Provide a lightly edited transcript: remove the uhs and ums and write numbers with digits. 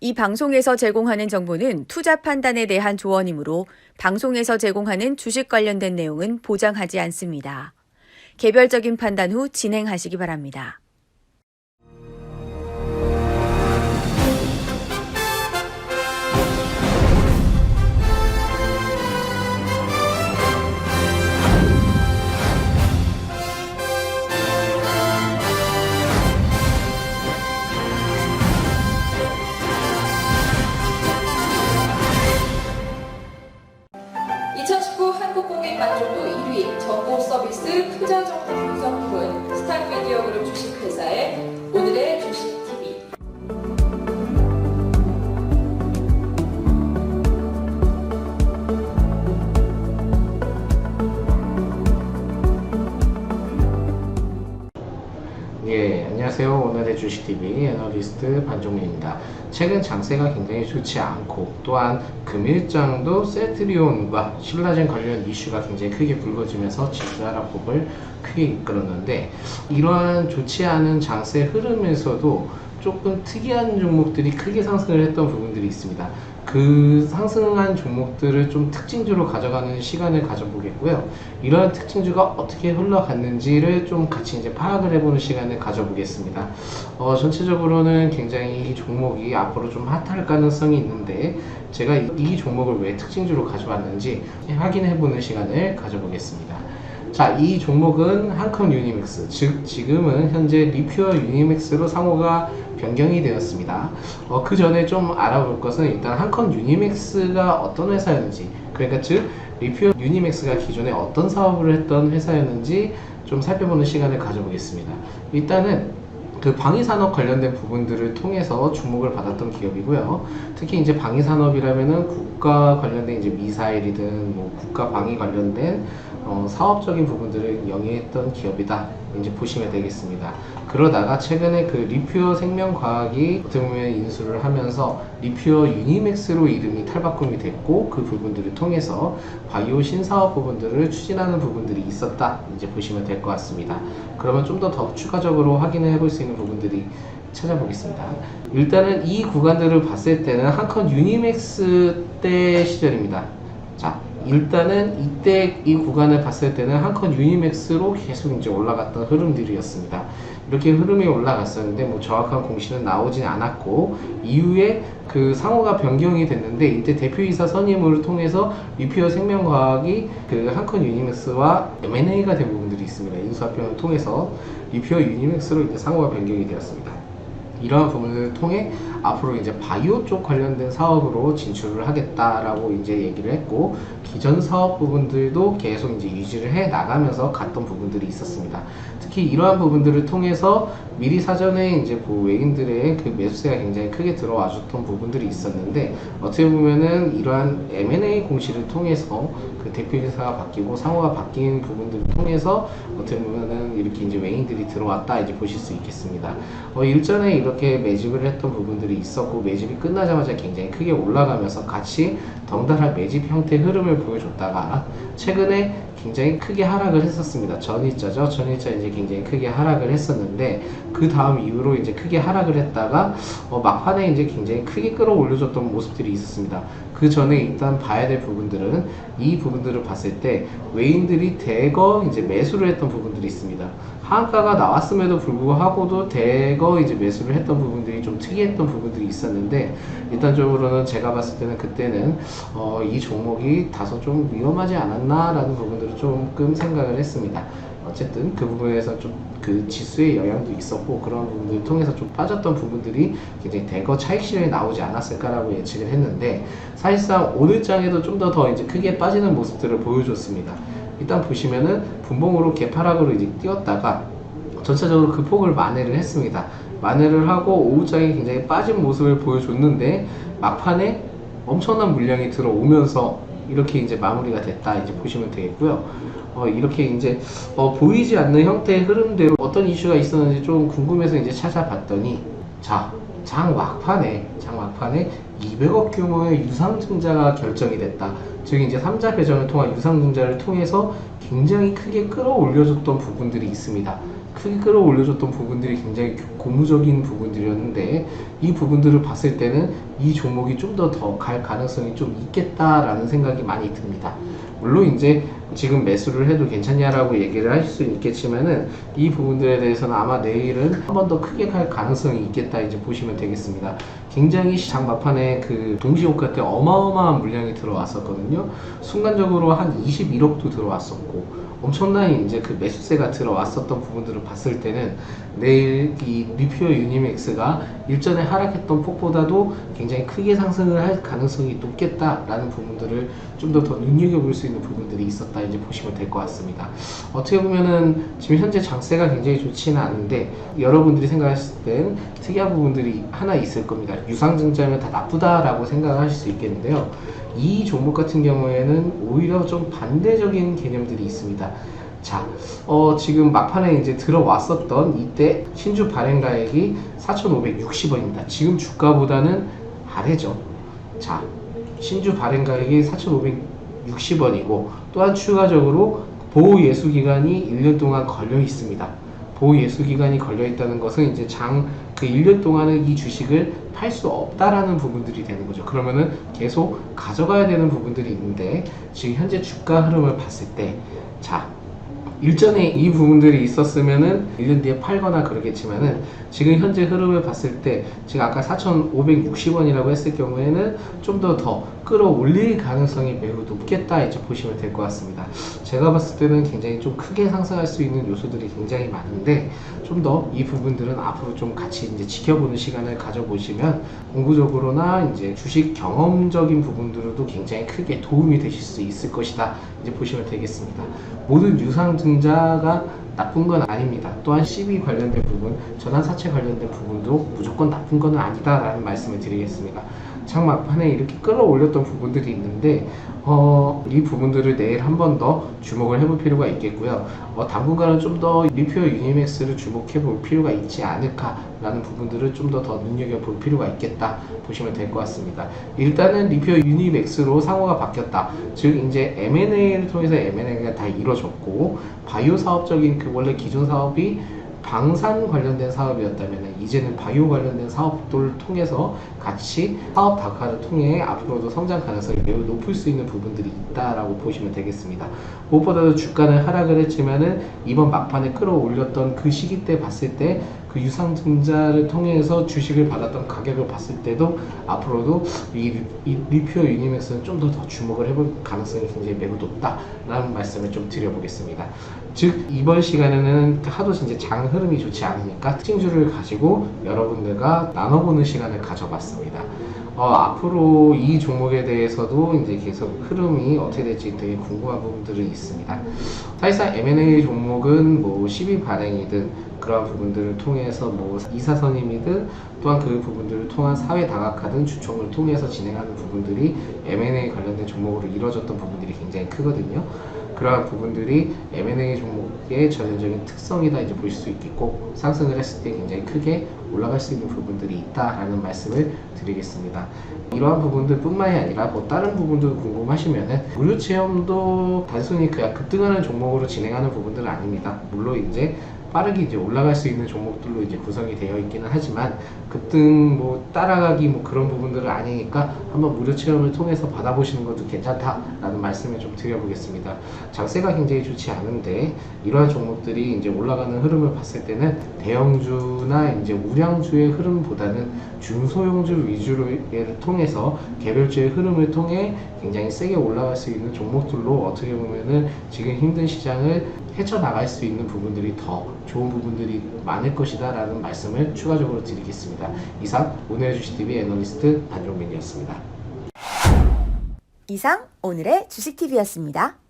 이 방송에서 제공하는 정보는 투자 판단에 대한 조언이므로 방송에서 제공하는 주식 관련된 내용은 보장하지 않습니다. 개별적인 판단 후 진행하시기 바랍니다. 한국공인만족도 1위 정보서비스 투자정보 분석부문 스타미디어그룹 주식회사의 오늘의 주식TV. 예, 안녕하세요. 오늘의 주식TV 애널리스트 반종민입니다. 최근 장세가 굉장히 좋지 않고 또한 금일장도 셀트리온과 신라젠 관련 이슈가 굉장히 크게 불거지면서 지수 하락폭을 크게 이끌었는데, 이러한 좋지 않은 장세 흐름에서도 조금 특이한 종목들이 크게 상승을 했던 부분들이 있습니다. 그 상승한 종목들을 좀 특징주로 가져가는 시간을 가져보겠고요. 이러한 특징주가 어떻게 흘러갔는지를 좀 같이 이제 파악을 해보는 시간을 가져보겠습니다. 전체적으로는 굉장히 이 종목이 앞으로 좀 핫할 가능성이 있는데, 제가 이 종목을 왜 특징주로 가져왔는지 확인해보는 시간을 가져보겠습니다. 자, 이 종목은 한컴 유니맥스, 즉 지금은 현재 리퓨어 유니맥스로 상호가 변경이 되었습니다. 그 전에 좀 알아볼 것은 일단 한컴 유니맥스가 어떤 회사였는지, 그러니까 즉 리퓨어 유니맥스가 기존에 어떤 사업을 했던 회사였는지 좀 살펴보는 시간을 가져보겠습니다. 일단은 그 방위산업 관련된 부분들을 통해서 주목을 받았던 기업이고요. 특히 이제 방위산업이라면은 국가 관련된 이제 미사일이든 뭐 국가 방위 관련된 사업적인 부분들을 영위했던 기업이다, 이제 보시면 되겠습니다. 그러다가 최근에 그 리퓨어 생명과학이 어떻게 보면 인수를 하면서 리퓨어 유니맥스로 이름이 탈바꿈이 됐고, 그 부분들을 통해서 바이오 신사업 부분들을 추진하는 부분들이 있었다, 이제 보시면 될 것 같습니다. 그러면 좀 더 추가적으로 확인을 해볼 수 있는 부분들이 찾아보겠습니다. 일단은 이 구간들을 봤을 때는 한컴 유니맥스 때 시절입니다. 자, 일단은 이때 이 구간을 봤을 때는 한컴 유니맥스로 계속 이제 올라갔던 흐름들이었습니다. 이렇게 흐름이 올라갔었는데 뭐 정확한 공시는 나오진 않았고, 이후에 그 상호가 변경이 됐는데, 이때 대표이사 선임을 통해서 리퓨어 생명과학이 그 한컴 유니맥스와 M&A가 된 부분들이 있습니다. 인수합병을 통해서 리퓨어 유니맥스로 이제 상호가 변경이 되었습니다. 이러한 부분을 통해 앞으로 이제 바이오 쪽 관련된 사업으로 진출을 하겠다라고 이제 얘기를 했고, 기존 사업 부분들도 계속 이제 유지를 해 나가면서 갔던 부분들이 있었습니다. 특히 이러한 부분들을 통해서 미리 사전에 이제 그 외인들의 그 매수세가 굉장히 크게 들어와 줬던 부분들이 있었는데, 어떻게 보면은 이러한 M&A 공시를 통해서 그 대표이사가 바뀌고 상호가 바뀐 부분들을 통해서 어떻게 보면은 이렇게 이제 외인들이 들어왔다, 이제 보실 수 있겠습니다. 일전에 이렇게 매집을 했던 부분들이 있었고, 매집이 끝나자마자 굉장히 크게 올라가면서 같이 덩달아 매집 형태 흐름을 보여줬다가 최근에 굉장히 크게 하락을 했었습니다. 전일자죠. 전일자 이제 굉장히 크게 하락을 했었는데, 그 다음 이후로 이제 크게 하락을 했다가 막판에 이제 굉장히 크게 끌어올려줬던 모습들이 있었습니다. 그 전에 일단 봐야 될 부분들은, 이 부분들을 봤을 때 외인들이 대거 이제 매수를 했던 부분들이 있습니다. 하한가가 나왔음에도 불구하고도 대거 이제 매수를 했던 부분들이 좀 특이했던 부분들이 있었는데, 일단적으로는 제가 봤을 때는 그때는 이 종목이 다소 좀 위험하지 않았나 라는 부분들을 조금 생각을 했습니다. 어쨌든 그 부분에서 좀 그 지수의 영향도 있었고, 그런 부분들을 통해서 좀 빠졌던 부분들이 굉장히 대거 차익 실현이 나오지 않았을까라고 예측을 했는데, 사실상 오늘 장에도 좀 더 이제 크게 빠지는 모습들을 보여줬습니다. 일단 보시면은 분봉으로 개파락으로 이제 뛰었다가 전체적으로 그 폭을 만회를 했습니다. 만회를 하고 오후장에 굉장히 빠진 모습을 보여줬는데, 막판에 엄청난 물량이 들어오면서 이렇게 이제 마무리가 됐다, 이제 보시면 되겠고요. 이렇게 이제 보이지 않는 형태의 흐름대로 어떤 이슈가 있었는지 좀 궁금해서 이제 찾아봤더니, 자, 장 막판에 200억 규모의 유상증자가 결정이 됐다. 즉 이제 3자 배정을 통한 유상증자를 통해서 굉장히 크게 끌어올려줬던 부분들이 있습니다. 크게 끌어올려줬던 부분들이 굉장히 고무적인 부분들이었는데 이 부분들을 봤을 때는 이 종목이 좀 더 갈 가능성이 좀 있겠다라는 생각이 많이 듭니다. 물론 이제 지금 매수를 해도 괜찮냐라고 얘기를 하실 수 있겠지만은 이 부분들에 대해서는 아마 내일은 한 번 더 크게 갈 가능성이 있겠다 이제 보시면 되겠습니다. 굉장히 시장 막판에 그 동시호가 때 어마어마한 물량이 들어왔었거든요. 순간적으로 한 21억도 들어왔었고 엄청난 이제 그 매수세가 들어왔었던 부분들을 봤을 때는 내일 이 리퓨어 유니맥스가 일전에 하락했던 폭보다도 굉장히 크게 상승을 할 가능성이 높겠다라는 부분들을 좀 더 눈여겨볼 수 있는 부분들이 있었다 이제 보시면 될 것 같습니다. 어떻게 보면은 지금 현재 장세가 굉장히 좋지는 않은데 여러분들이 생각하실 땐 특이한 부분들이 하나 있을 겁니다. 유상증자면 다 나쁘다라고 생각하실 수 있겠는데요. 이 종목 같은 경우에는 오히려 좀 반대적인 개념들이 있습니다. 자, 지금 막판에 이제 들어왔었던 이때 신주 발행가액이 4,560원입니다. 지금 주가보다는 아래죠. 자, 신주 발행가액이 4,560원이고 또한 추가적으로 보호예수기간이 1년 동안 걸려 있습니다. 보호예수기간이 걸려 있다는 것은 이제 그 1년 동안은 이 주식을 팔 수 없다라는 부분들이 되는 거죠. 그러면은 계속 가져가야 되는 부분들이 있는데 지금 현재 주가 흐름을 봤을 때 자, 일전에 이 부분들이 있었으면은 1년 뒤에 팔거나 그러겠지만은 지금 현재 흐름을 봤을 때 지금 아까 4,560원이라고 했을 경우에는 좀 더 끌어올릴 가능성이 매우 높겠다 이제 보시면 될 것 같습니다. 제가 봤을 때는 굉장히 좀 크게 상승할 수 있는 요소들이 굉장히 많은데 좀 더 이 부분들은 앞으로 좀 같이 이제 지켜보는 시간을 가져보시면 공부적으로나 이제 주식 경험적인 부분들도 굉장히 크게 도움이 되실 수 있을 것이다 이제 보시면 되겠습니다. 모든 유상증자가 나쁜 건 아닙니다. 또한 CB 관련된 부분, 전환사채 관련된 부분도 무조건 나쁜 건 아니다라는 말씀을 드리겠습니다. 장 막판에 이렇게 끌어올렸던 부분들이 있는데 이 부분들을 내일 한 번 더 주목을 해볼 필요가 있겠고요. 당분간은 좀 더 리퓨어 유니맥스를 주목해 볼 필요가 있지 않을까라는 부분들을 좀 더 눈여겨볼 필요가 있겠다 보시면 될 것 같습니다. 일단은 리퓨어 유니맥스로 상호가 바뀌었다. 즉 이제 M&A를 통해서 M&A가 다 이루어졌고 바이오 사업적인 그 원래 기존 사업이 방산 관련된 사업이었다면 이제는 바이오 관련된 사업들을 통해서 같이 사업 다각화를 통해 앞으로도 성장 가능성이 매우 높을 수 있는 부분들이 있다라고 보시면 되겠습니다. 무엇보다도 주가는 하락을 했지만은 이번 막판에 끌어올렸던 그 시기 때 봤을 때 그 유상증자를 통해서 주식을 받았던 가격을 봤을 때도 앞으로도 이 리퓨어 유니맥스는 좀 더 주목을 해볼 가능성이 굉장히 매우 높다라는 말씀을 좀 드려보겠습니다. 즉 이번 시간에는 하도 이제 장 흐름이 좋지 않으니까 특징주를 가지고 여러분들과 나눠보는 시간을 가져봤습니다. 앞으로 이 종목에 대해서도 이제 계속 흐름이 어떻게 될지 되게 궁금한 부분들이 있습니다. 사실상 M&A 종목은 뭐 12 발행이든 그러한 부분들을 통해서 뭐 이사선임이든 또한 그 부분들을 통한 사회 다각화든 주총을 통해서 진행하는 부분들이 M&A 관련된 종목으로 이루어졌던 부분들이 굉장히 크거든요. 그러한 부분들이 M&A 종목의 전형적인 특성이다 이제 보실 수 있겠고 상승을 했을 때 굉장히 크게 올라갈 수 있는 부분들이 있다라는 말씀을 드리겠습니다. 이러한 부분들 뿐만이 아니라 뭐 다른 부분도 궁금하시면은 무료 체험도 단순히 그냥 급등하는 종목으로 진행하는 부분들은 아닙니다. 물론 이제 빠르게 이제 올라갈 수 있는 종목들로 이제 구성이 되어 있기는 하지만 급등 뭐 따라가기 뭐 그런 부분들은 아니니까 한번 무료 체험을 통해서 받아보시는 것도 괜찮다라는 말씀을 좀 드려보겠습니다. 장세가 굉장히 좋지 않은데 이러한 종목들이 이제 올라가는 흐름을 봤을 때는 대형주나 이제 우량주의 흐름보다는 중소형주 위주를 통해서 개별주의 흐름을 통해 굉장히 세게 올라갈 수 있는 종목들로 어떻게 보면은 지금 힘든 시장을 헤쳐나갈 수 있는 부분들이 더 좋은 부분들이 많을 것이다 라는 말씀을 추가적으로 드리겠습니다. 이상 오늘의 주식TV 애널리스트 반종민이었습니다. 이상 오늘의 주식TV였습니다.